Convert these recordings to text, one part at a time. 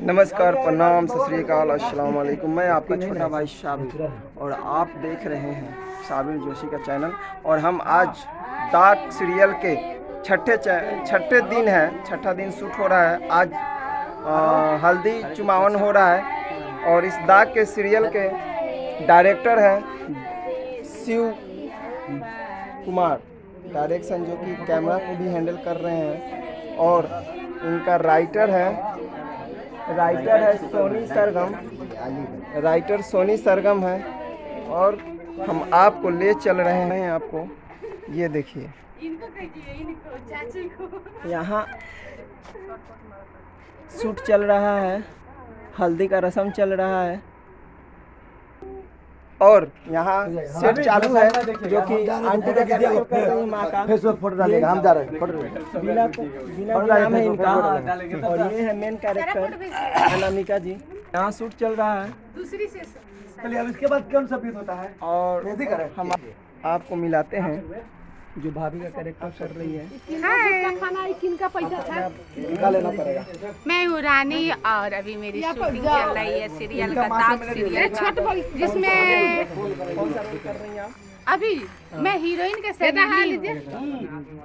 नमस्कार, प्रणाम, सत श्री अकाल, अस्सलाम वालेकुम। मैं आपका छोटा भाई साबिर और आप देख रहे हैं साबिर जोशी का चैनल। और हम आज दाग सीरियल के छठे दिन है, छठा दिन शूट हो रहा है। आज हल्दी चुमावन हो रहा है और इस दाग के सीरियल के डायरेक्टर हैं शिव कुमार डायरेक्शन, जो कि कैमरा को भी हैंडल कर रहे हैं। और इनका राइटर है सोनी सरगम है। और हम आपको ले चल रहे हैं, आपको ये देखिए, यहाँ शूट चल रहा है, हल्दी का रस्म चल रहा है और यहाँ सेट चालू है, जो कि आंटी का वीडियो कर रही है, माँ का फेसबुक फोटो डालेगा। हम जा रहे हैं, बीना नाम है इनका। और ये है मेन कैरेक्टर अनामिका जी। यहाँ शूट चल रहा है। दूसरी से चलिए, अब इसके बाद कौन सा बीत होता है और हम आपको मिलाते हैं जो भाभी का कैरेक्टर कर रही है। खाना किनका पैसा था निकाल लेना पड़ेगा। मैं हूँ रानी और अभी मेरी शूटिंग चल रही है सीरियल का दाग सीरियल, जिसमें कौन सा रोल कर रही हैं आप? अभी मैं हीरोइन के साथ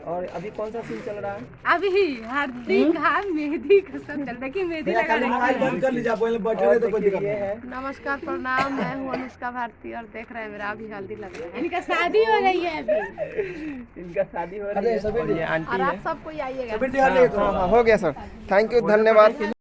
और अभी कौन सा सीन चल रहा है? अभी हल्दी का मेहंदी का सब चल रहा है कि मेहंदी लगा मोबाइल बंद कर लीजिए, पहले बैठे रहे तो कोई दिक्कत नहीं है। नमस्कार, प्रणाम, मैं हूँ अनुष्का भारती और देख रहे हैं मेरा अभी हल्दी लग रहा है। इनका शादी हो रही है अभी, इनका शादी हो रही है और ये आंटी और है। आप सब कोई आइएगा। हाँ, हो गया सर, थैंक यू, धन्यवाद।